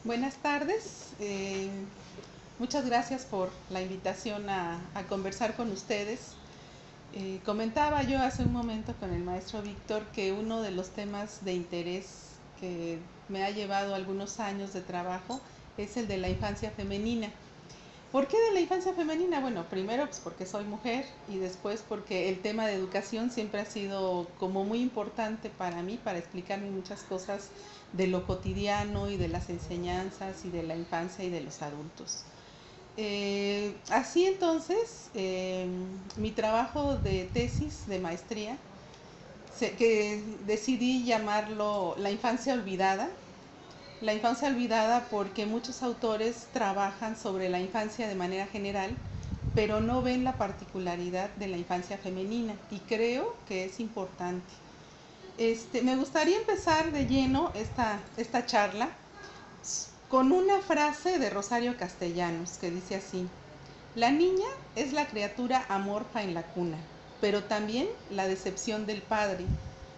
Buenas tardes, muchas gracias por la invitación a conversar con ustedes. Comentaba yo hace un momento con el maestro Víctor que uno de los temas de interés que me ha llevado algunos años de trabajo es el de la infancia femenina. ¿Por qué de la infancia femenina? Bueno, primero pues porque soy mujer y después porque el tema de educación siempre ha sido como muy importante para mí, para explicarme muchas cosas de lo cotidiano y de las enseñanzas y de la infancia y de los adultos. Así entonces, mi trabajo de tesis de maestría, que decidí llamarlo La infancia olvidada. La infancia olvidada porque muchos autores trabajan sobre la infancia de manera general, pero no ven la particularidad de la infancia femenina y creo que es importante. Me gustaría empezar de lleno esta charla con una frase de Rosario Castellanos que dice así: la niña es la criatura amorfa en la cuna, pero también la decepción del padre,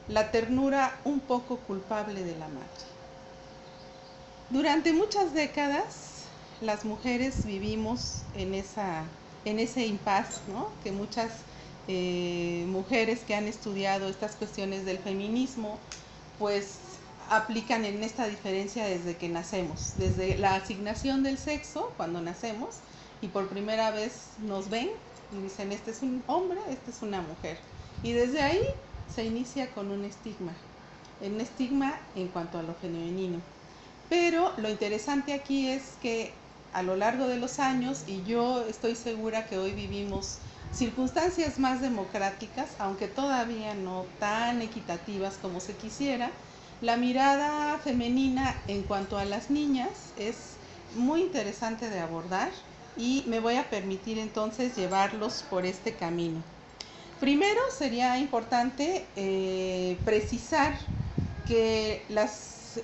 la ternura un poco culpable de la madre. Durante muchas décadas las mujeres vivimos en ese impasse, ¿no? Que muchas mujeres que han estudiado estas cuestiones del feminismo pues aplican en esta diferencia desde que nacemos, desde la asignación del sexo cuando nacemos y por primera vez nos ven y dicen este es un hombre, esta es una mujer, y desde ahí se inicia con un estigma en cuanto a lo femenino. Pero lo interesante aquí es que a lo largo de los años, y yo estoy segura que hoy vivimos circunstancias más democráticas, aunque todavía no tan equitativas como se quisiera, la mirada femenina en cuanto a las niñas es muy interesante de abordar y me voy a permitir entonces llevarlos por este camino. Primero sería importante precisar que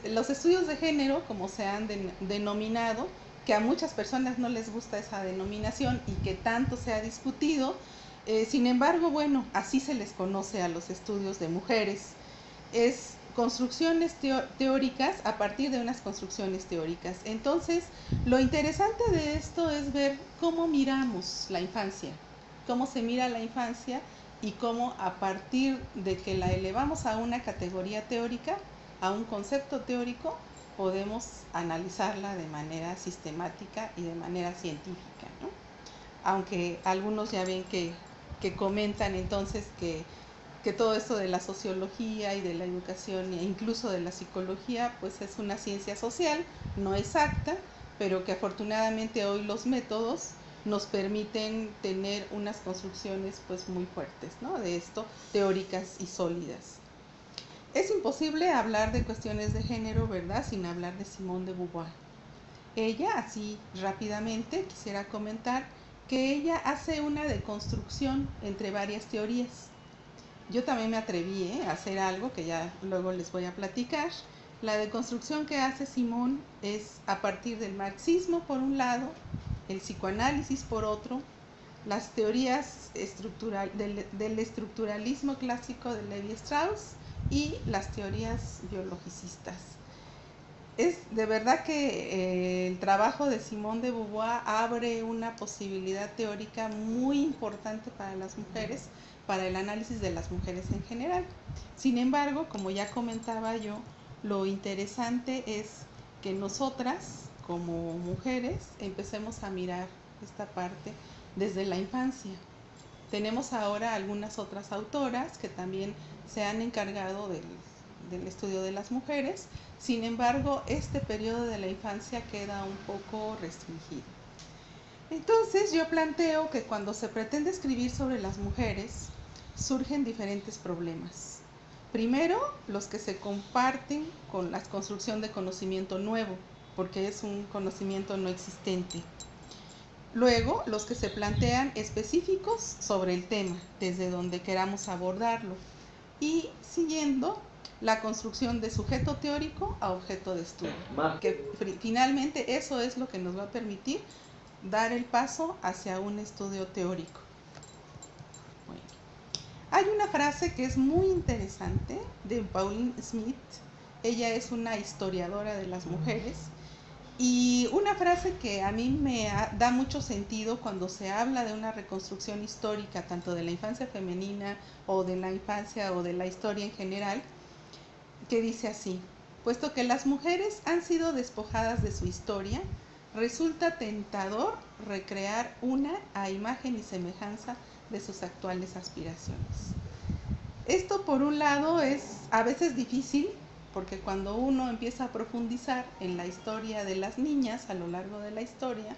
los estudios de género, como se han denominado, que a muchas personas no les gusta esa denominación y que tanto se ha discutido, sin embargo, bueno, así se les conoce a los estudios de mujeres. Es construcciones teóricas a partir de unas construcciones teóricas. Entonces, lo interesante de esto es ver cómo miramos la infancia, cómo se mira la infancia y cómo a partir de que la elevamos a una categoría teórica, a un concepto teórico, podemos analizarla de manera sistemática y de manera científica, ¿no? Aunque algunos ya ven que comentan entonces que todo esto de la sociología y de la educación e incluso de la psicología pues es una ciencia social, no exacta, pero que afortunadamente hoy los métodos nos permiten tener unas construcciones pues muy fuertes, ¿no? De esto, teóricas y sólidas. Es imposible hablar de cuestiones de género, ¿verdad?, sin hablar de Simone de Beauvoir. Ella, así rápidamente, quisiera comentar que ella hace una deconstrucción entre varias teorías. Yo también me atreví a hacer algo que ya luego les voy a platicar. La deconstrucción que hace Simone es a partir del marxismo por un lado, el psicoanálisis por otro, las teorías del estructuralismo clásico de Levi-Strauss y las teorías biologicistas. Es de verdad que el trabajo de Simone de Beauvoir abre una posibilidad teórica muy importante para las mujeres, para el análisis de las mujeres en general. Sin embargo, como ya comentaba yo, lo interesante es que nosotras, como mujeres, empecemos a mirar esta parte desde la infancia. Tenemos ahora algunas otras autoras que también se han encargado del estudio de las mujeres, sin embargo, este periodo de la infancia queda un poco restringido. Entonces yo planteo que cuando se pretende escribir sobre las mujeres, surgen diferentes problemas. Primero, los que se comparten con la construcción de conocimiento nuevo, porque es un conocimiento no existente. Luego, los que se plantean específicos sobre el tema, desde donde queramos abordarlo. Y siguiendo la construcción de sujeto teórico a objeto de estudio, que finalmente eso es lo que nos va a permitir dar el paso hacia un estudio teórico. Bueno, hay una frase que es muy interesante de Pauline Smith. Ella es una historiadora de las mujeres Y una frase que a mí da mucho sentido cuando se habla de una reconstrucción histórica, tanto de la infancia femenina o de la infancia o de la historia en general, que dice así: puesto que las mujeres han sido despojadas de su historia, resulta tentador recrear una a imagen y semejanza de sus actuales aspiraciones. Esto por un lado es a veces difícil, porque cuando uno empieza a profundizar en la historia de las niñas a lo largo de la historia,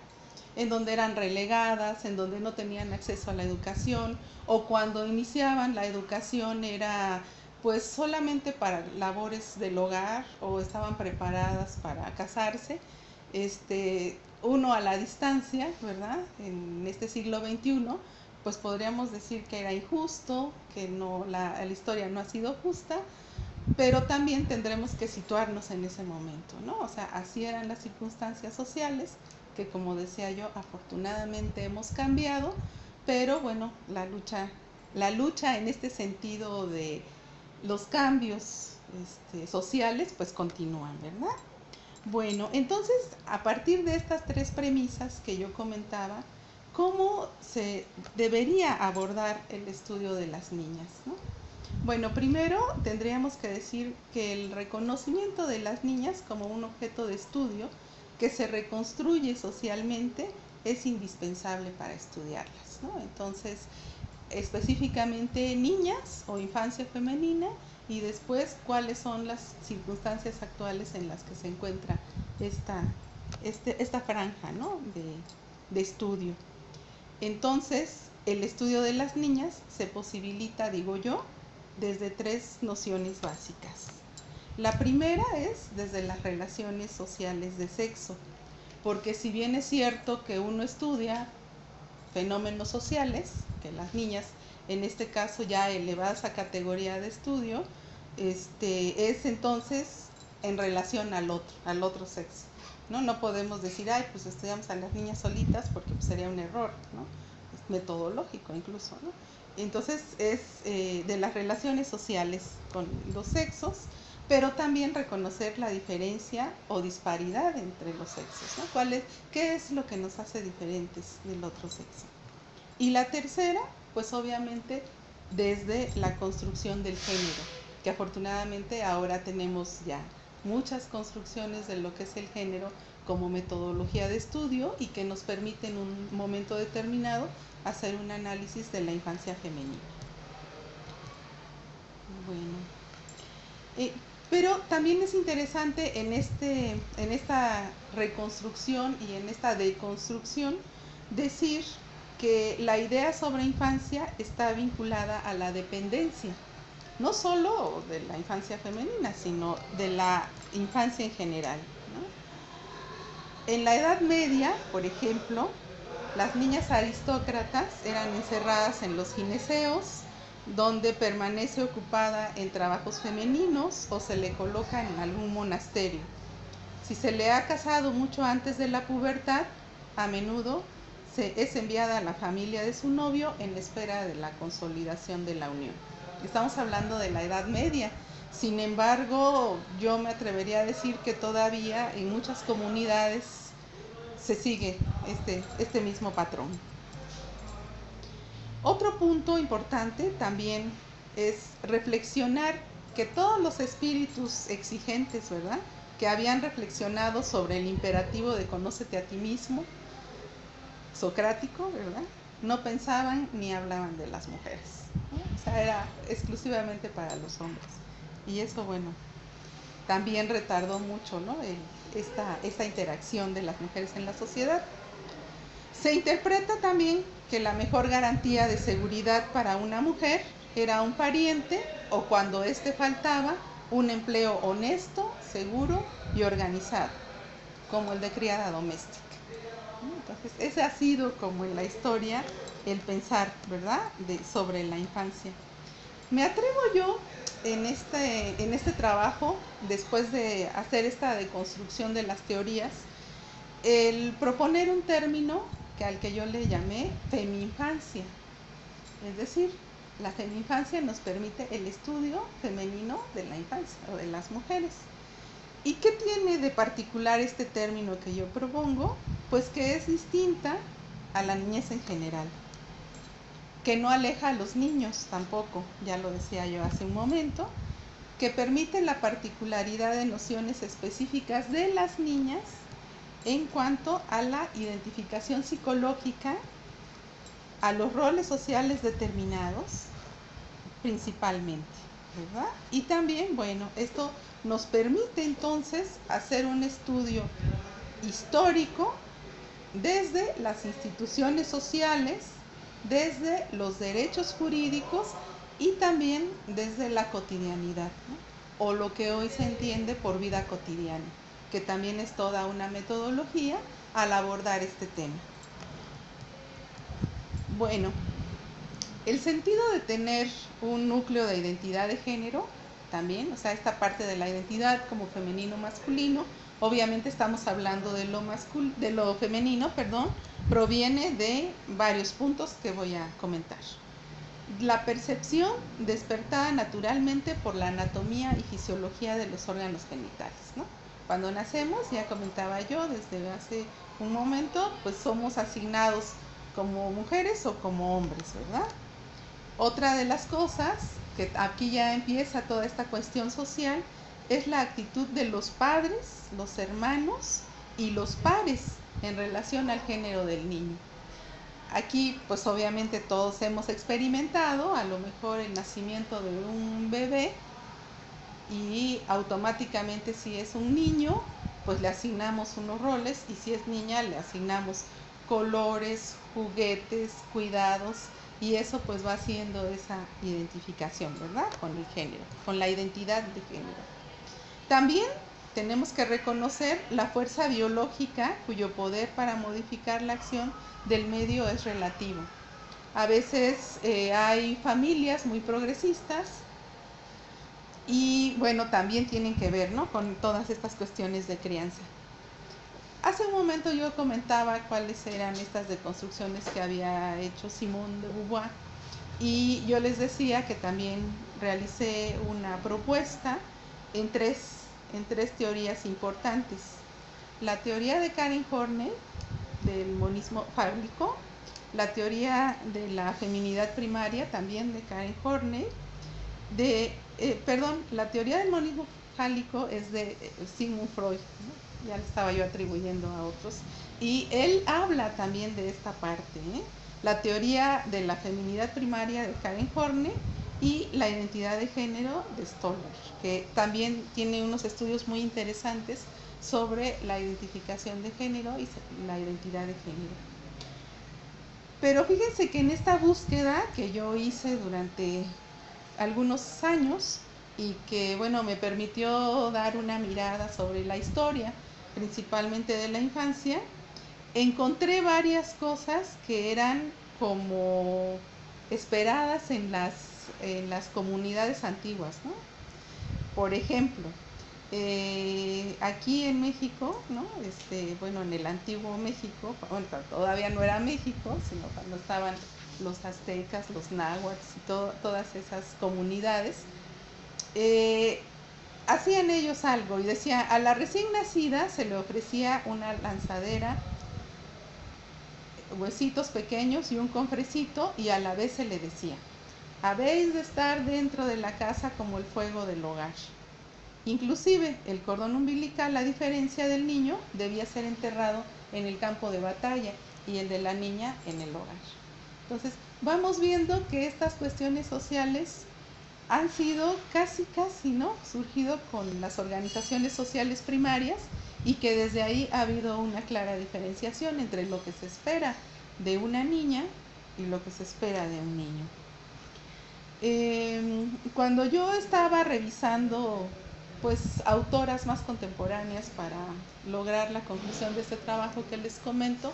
en donde eran relegadas, en donde no tenían acceso a la educación, o cuando iniciaban la educación era pues solamente para labores del hogar o estaban preparadas para casarse, uno a la distancia, ¿verdad? En este siglo XXI, pues podríamos decir que era injusto, que no, la historia no ha sido justa, pero también tendremos que situarnos en ese momento, ¿no? O sea, así eran las circunstancias sociales, que como decía yo, afortunadamente hemos cambiado, pero bueno, la lucha en este sentido de los cambios sociales, pues continúan, ¿verdad? Bueno, entonces, a partir de estas tres premisas que yo comentaba, ¿cómo se debería abordar el estudio de las niñas, ¿no? Bueno, primero tendríamos que decir que el reconocimiento de las niñas como un objeto de estudio que se reconstruye socialmente es indispensable para estudiarlas, ¿no? Entonces, específicamente niñas o infancia femenina, y después cuáles son las circunstancias actuales en las que se encuentra esta franja, ¿no? de estudio. Entonces, el estudio de las niñas se posibilita, digo yo, desde tres nociones básicas. La primera es desde las relaciones sociales de sexo, porque si bien es cierto que uno estudia fenómenos sociales, que las niñas en este caso ya elevadas a categoría de estudio, es entonces en relación al otro sexo, ¿no? No podemos decir, ay, pues estudiamos a las niñas solitas, porque pues sería un error, ¿no? Es metodológico incluso, ¿no? Entonces es de las relaciones sociales con los sexos, pero también reconocer la diferencia o disparidad entre los sexos, ¿no? ¿Qué es lo que nos hace diferentes del otro sexo? Y la tercera, pues obviamente desde la construcción del género, que afortunadamente ahora tenemos ya muchas construcciones de lo que es el género como metodología de estudio y que nos permite en un momento determinado hacer un análisis de la infancia femenina. Bueno, pero también es interesante en esta reconstrucción y en esta deconstrucción decir que la idea sobre infancia está vinculada a la dependencia, no solo de la infancia femenina, sino de la infancia en general, ¿no? En la Edad Media, por ejemplo, las niñas aristócratas eran encerradas en los gineseos, donde permanece ocupada en trabajos femeninos o se le coloca en algún monasterio. Si se le ha casado mucho antes de la pubertad, a menudo es enviada a la familia de su novio en espera de la consolidación de la unión. Estamos hablando de la Edad Media. Sin embargo, yo me atrevería a decir que todavía en muchas comunidades se sigue este mismo patrón. Otro punto importante también es reflexionar que todos los espíritus exigentes, ¿verdad?, que habían reflexionado sobre el imperativo de conócete a ti mismo, socrático, ¿verdad?, no pensaban ni hablaban de las mujeres, ¿no? O sea, era exclusivamente para los hombres. Y eso, bueno, también retardó mucho, ¿no?, esta interacción de las mujeres en la sociedad. Se interpreta también que la mejor garantía de seguridad para una mujer era un pariente o, cuando éste faltaba, un empleo honesto, seguro y organizado, como el de criada doméstica. Entonces, ese ha sido como en la historia el pensar, ¿verdad?, sobre la infancia. Me atrevo yo en este trabajo, después de hacer esta deconstrucción de las teorías, el proponer un término al que yo le llamé feminfancia. Es decir, la feminfancia nos permite el estudio femenino de la infancia o de las mujeres. ¿Y qué tiene de particular este término que yo propongo? Pues que es distinta a la niñez en general, que no aleja a los niños tampoco, ya lo decía yo hace un momento, que permite la particularidad de nociones específicas de las niñas en cuanto a la identificación psicológica, a los roles sociales determinados, principalmente, ¿verdad? Y también, bueno, esto nos permite entonces hacer un estudio histórico desde las instituciones sociales, desde los derechos jurídicos y también desde la cotidianidad, ¿no? O lo que hoy se entiende por vida cotidiana, que también es toda una metodología al abordar este tema. Bueno, el sentido de tener un núcleo de identidad de género también, o sea, esta parte de la identidad como femenino masculino, obviamente estamos hablando de lo femenino, perdón, proviene de varios puntos que voy a comentar. La percepción despertada naturalmente por la anatomía y fisiología de los órganos genitales, ¿no? Cuando nacemos, ya comentaba yo desde hace un momento, pues somos asignados como mujeres o como hombres, ¿verdad? Otra de las cosas, que aquí ya empieza toda esta cuestión social, es la actitud de los padres, los hermanos y los pares en relación al género del niño. Aquí pues obviamente todos hemos experimentado a lo mejor el nacimiento de un bebé y automáticamente si es un niño pues le asignamos unos roles y si es niña le asignamos colores, juguetes, cuidados y eso pues va haciendo esa identificación, ¿verdad? Con el género, con la identidad de género. También tenemos que reconocer la fuerza biológica cuyo poder para modificar la acción del medio es relativo. A veces hay familias muy progresistas y bueno, también tienen que ver, ¿no?, con todas estas cuestiones de crianza. Hace un momento yo comentaba cuáles eran estas deconstrucciones que había hecho Simone de Beauvoir y yo les decía que también realicé una propuesta en tres teorías importantes. La teoría de Karen Horney del monismo fálico, la teoría de la feminidad primaria también de Karen Horney, la teoría del monismo fálico es de Sigmund Freud, ¿no? Ya le estaba yo atribuyendo a otros, y él habla también de esta parte, ¿eh? La teoría de la feminidad primaria de Karen Horney y la identidad de género de Stoller, que también tiene unos estudios muy interesantes sobre la identificación de género y la identidad de género. Pero fíjense que en esta búsqueda que yo hice durante algunos años y que bueno me permitió dar una mirada sobre la historia, principalmente de la infancia, encontré varias cosas que eran como esperadas en las comunidades antiguas, ¿no? Por ejemplo, aquí en México, ¿no? Bueno, en el antiguo México, bueno, todavía no era México, sino cuando estaban los aztecas, los náhuatl y todas esas comunidades, hacían ellos algo y decía, a la recién nacida se le ofrecía una lanzadera, huesitos pequeños y un cofrecito y a la vez se le decía, habéis de estar dentro de la casa como el fuego del hogar. Inclusive el cordón umbilical, a diferencia del niño, debía ser enterrado en el campo de batalla y el de la niña en el hogar. Entonces vamos viendo que estas cuestiones sociales han sido casi, ¿no?, surgido con las organizaciones sociales primarias y que desde ahí ha habido una clara diferenciación entre lo que se espera de una niña y lo que se espera de un niño. Cuando yo estaba revisando pues autoras más contemporáneas para lograr la conclusión de este trabajo que les comento,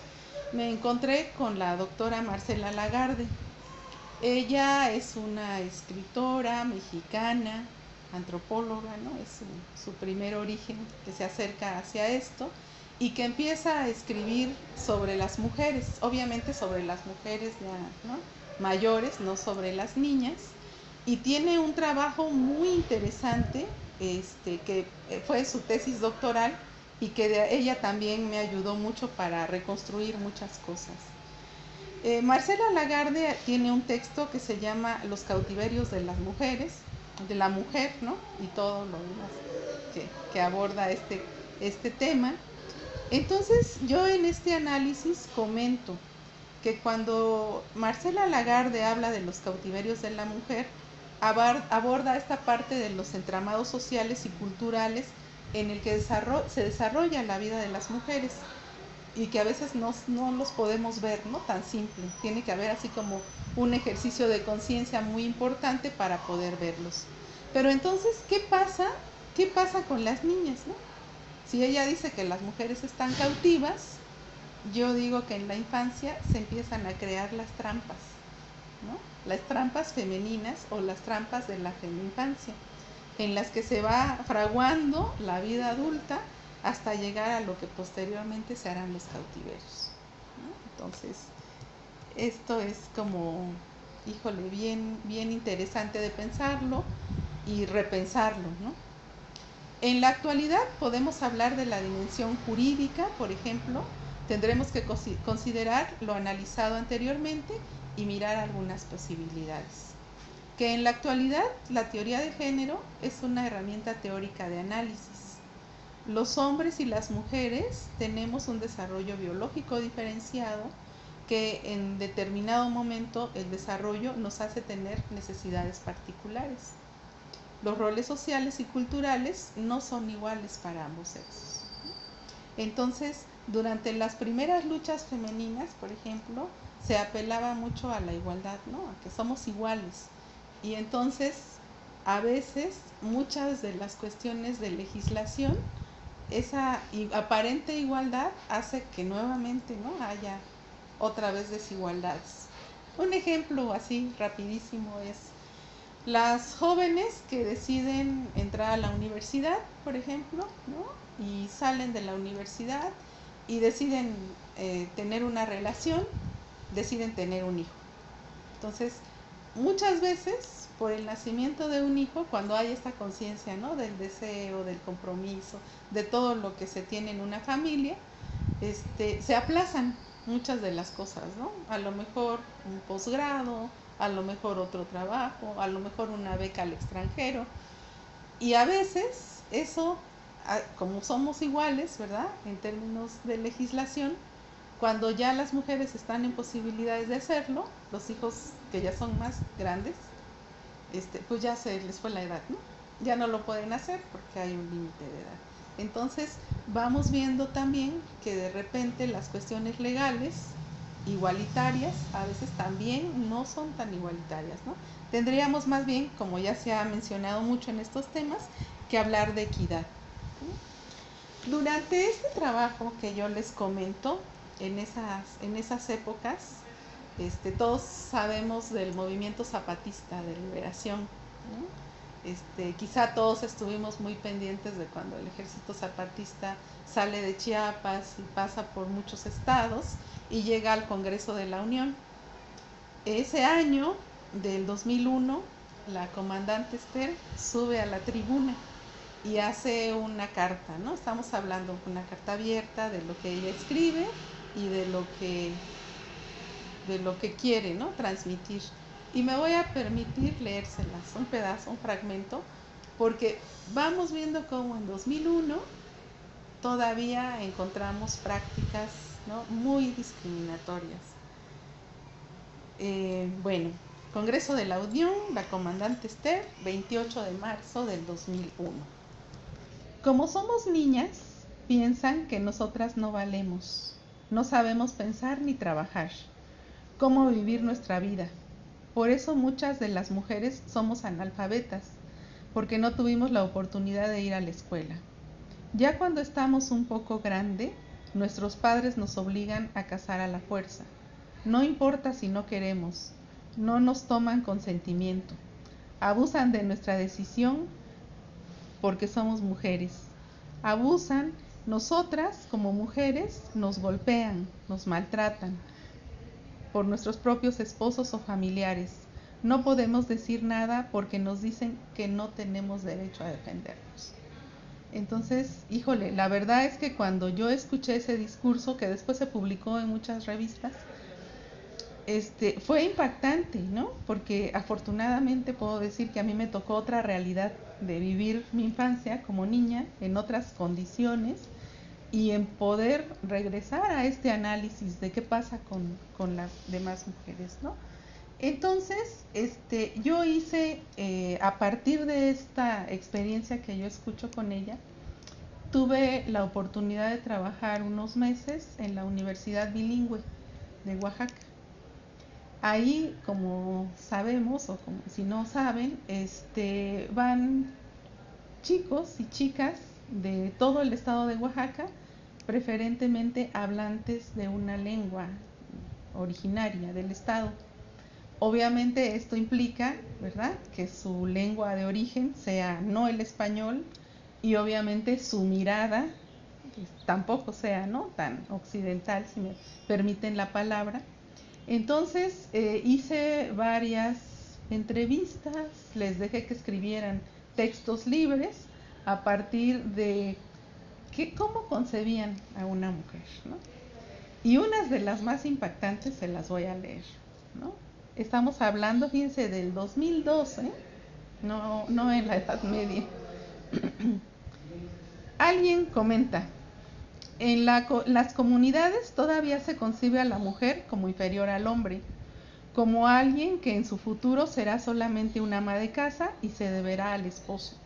me encontré con la doctora Marcela Lagarde. Ella es una escritora mexicana, antropóloga, ¿no? Es su primer origen que se acerca hacia esto y que empieza a escribir sobre las mujeres, obviamente sobre las mujeres ya, ¿no?, mayores, no sobre las niñas, y tiene un trabajo muy interesante, que fue su tesis doctoral y que ella también me ayudó mucho para reconstruir muchas cosas. Marcela Lagarde tiene un texto que se llama Los cautiverios de las mujeres, de la mujer, ¿no? Y todo lo demás que aborda este tema. Entonces, yo en este análisis comento que cuando Marcela Lagarde habla de los cautiverios de la mujer, aborda esta parte de los entramados sociales y culturales en el que se desarrolla la vida de las mujeres y que a veces no los podemos ver, ¿no? Tan simple. Tiene que haber así como un ejercicio de conciencia muy importante para poder verlos. Pero entonces, ¿qué pasa? ¿Qué pasa con las niñas, no? Si ella dice que las mujeres están cautivas, yo digo que en la infancia se empiezan a crear las trampas, ¿no? Las trampas femeninas o las trampas de la infancia, en las que se va fraguando la vida adulta hasta llegar a lo que posteriormente se harán los cautiverios, ¿no? Entonces, esto es como, híjole, bien interesante de pensarlo y repensarlo, ¿no? En la actualidad podemos hablar de la dimensión jurídica, por ejemplo. Tendremos que considerar lo analizado anteriormente y mirar algunas posibilidades. Que en la actualidad la teoría de género es una herramienta teórica de análisis. Los hombres y las mujeres tenemos un desarrollo biológico diferenciado que en determinado momento el desarrollo nos hace tener necesidades particulares. Los roles sociales y culturales no son iguales para ambos sexos. Entonces, durante las primeras luchas femeninas, por ejemplo, se apelaba mucho a la igualdad, ¿no? A que somos iguales. Y entonces, a veces, muchas de las cuestiones de legislación, esa aparente igualdad hace que nuevamente, ¿no?, haya otra vez desigualdades. Un ejemplo así rapidísimo es las jóvenes que deciden entrar a la universidad, por ejemplo, ¿no? Y salen de la universidad y deciden tener una relación, deciden tener un hijo. Entonces, muchas veces, por el nacimiento de un hijo, cuando hay esta conciencia, ¿no?, del deseo, del compromiso, de todo lo que se tiene en una familia, se aplazan muchas de las cosas, ¿no? A lo mejor un posgrado, a lo mejor otro trabajo, a lo mejor una beca al extranjero. Y a veces eso, como somos iguales, ¿verdad?, en términos de legislación, cuando ya las mujeres están en posibilidades de hacerlo, los hijos que ya son más grandes, pues ya se les fue la edad, ¿no? Ya no lo pueden hacer porque hay un límite de edad. Entonces vamos viendo también que de repente las cuestiones legales igualitarias a veces también no son tan igualitarias, ¿no? Tendríamos más bien, como ya se ha mencionado mucho en estos temas, que hablar de equidad. Durante este trabajo que yo les comento, en esas épocas, todos sabemos del movimiento zapatista de liberación, ¿no? Quizá todos estuvimos muy pendientes de cuando el ejército zapatista sale de Chiapas y pasa por muchos estados y llega al Congreso de la Unión. Ese año, del 2001, la comandante Esther sube a la tribuna y hace una carta, ¿no? Estamos hablando de una carta abierta de lo que ella escribe y de lo que quiere, ¿no?, transmitir. Y me voy a permitir leérselas, un pedazo, un fragmento, porque vamos viendo cómo en 2001 todavía encontramos prácticas, ¿no?, muy discriminatorias. Bueno, Congreso de la Unión, la comandante Esther, 28 de marzo del 2001. Como somos niñas, piensan que nosotras no valemos, no sabemos pensar ni trabajar, cómo vivir nuestra vida. Por eso muchas de las mujeres somos analfabetas, porque no tuvimos la oportunidad de ir a la escuela. Ya cuando estamos un poco grande, nuestros padres nos obligan a casar a la fuerza. No importa si no queremos, no nos toman consentimiento. Abusan de nuestra decisión porque somos mujeres. Abusan, nosotras como mujeres nos golpean, nos maltratan por nuestros propios esposos o familiares, no podemos decir nada porque nos dicen que no tenemos derecho a defendernos. Entonces, híjole, la verdad es que cuando yo escuché ese discurso, que después se publicó en muchas revistas, fue impactante, ¿no? Porque afortunadamente puedo decir que a mí me tocó otra realidad de vivir mi infancia como niña en otras condiciones y en poder regresar a este análisis de qué pasa con las demás mujeres, ¿no? Entonces, yo hice, a partir de esta experiencia que yo escucho con ella, tuve la oportunidad de trabajar unos meses en la Universidad Bilingüe de Oaxaca. Ahí, como sabemos, o como si no saben, van chicos y chicas de todo el estado de Oaxaca, preferentemente hablantes de una lengua originaria del estado. Obviamente esto implica, ¿verdad?, que su lengua de origen sea no el español y obviamente su mirada tampoco sea, ¿no?, tan occidental, si me permiten la palabra. Entonces hice varias entrevistas, les dejé que escribieran textos libres a partir de cómo concebían a una mujer, ¿no? Y unas de las más impactantes se las voy a leer, ¿no? Estamos hablando, fíjense, del 2012, no en la Edad Media. Alguien comenta: en las comunidades todavía se concibe a la mujer como inferior al hombre, como alguien que en su futuro será solamente una ama de casa y se deberá al esposo.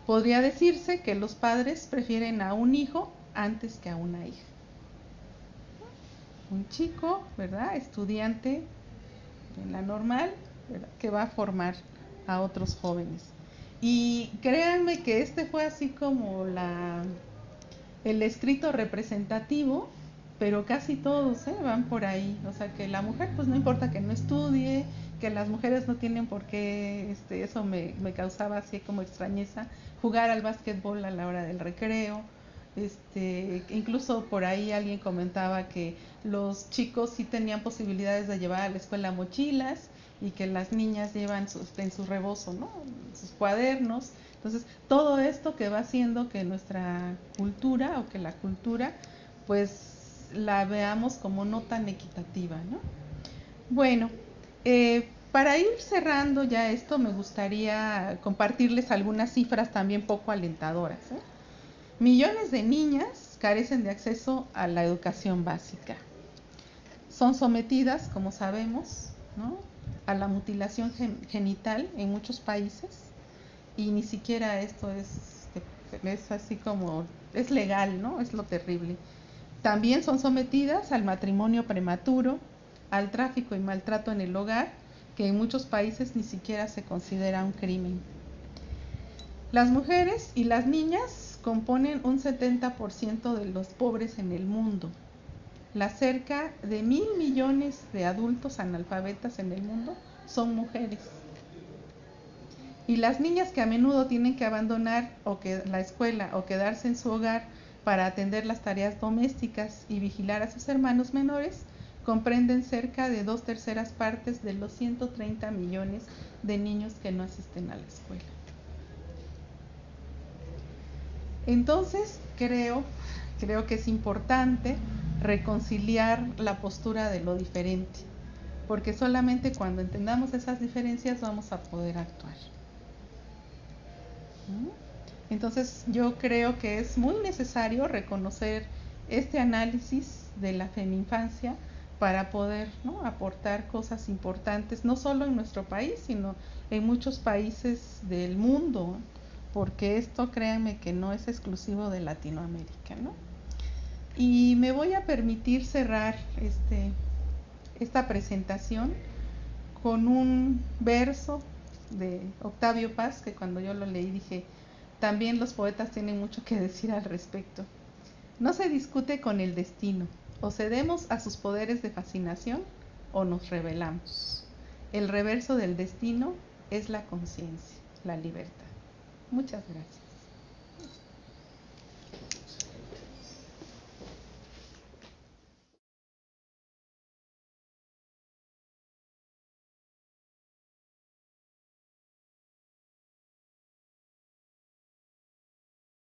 Podría decirse que los padres prefieren a un hijo antes que a una hija. Un chico, ¿verdad?, estudiante en la normal, ¿verdad?, que va a formar a otros jóvenes. Y créanme que fue así como el escrito representativo, pero casi todos van por ahí. O sea, que la mujer, pues no importa que no estudie, que las mujeres no tienen por qué, eso me causaba así como extrañeza, jugar al básquetbol a la hora del recreo. Incluso por ahí alguien comentaba que los chicos sí tenían posibilidades de llevar a la escuela mochilas y que las niñas llevan en su rebozo, ¿no?, sus cuadernos. Entonces, todo esto que va haciendo que nuestra cultura, o que la cultura, pues la veamos como no tan equitativa, ¿no? Bueno, para ir cerrando ya esto, me gustaría compartirles algunas cifras también poco alentadoras, ¿eh? Millones de niñas carecen de acceso a la educación básica. Son sometidas, como sabemos, ¿no?, a la mutilación genital en muchos países, y ni siquiera esto es así como, es legal, ¿no? Es lo terrible. También son sometidas al matrimonio prematuro, al tráfico y maltrato en el hogar, que en muchos países ni siquiera se considera un crimen. Las mujeres y las niñas componen un 70% de los pobres en el mundo. Las cerca de 1.000 millones de adultos analfabetas en el mundo son mujeres. Y las niñas que a menudo tienen que abandonar la escuela o quedarse en su hogar para atender las tareas domésticas y vigilar a sus hermanos menores, comprenden cerca de 2/3 partes de los 130 millones de niños que no asisten a la escuela. Entonces, creo que es importante reconciliar la postura de lo diferente, porque solamente cuando entendamos esas diferencias vamos a poder actuar. Entonces, yo creo que es muy necesario reconocer este análisis de la feminfancia para poder, ¿no?, aportar cosas importantes, no solo en nuestro país, sino en muchos países del mundo, porque esto, créanme, que no es exclusivo de Latinoamérica, ¿no? Y me voy a permitir cerrar esta presentación con un verso de Octavio Paz, que cuando yo lo leí dije, también los poetas tienen mucho que decir al respecto. No se discute con el destino, o cedemos a sus poderes de fascinación, o nos rebelamos. El reverso del destino es la conciencia, la libertad. Muchas gracias.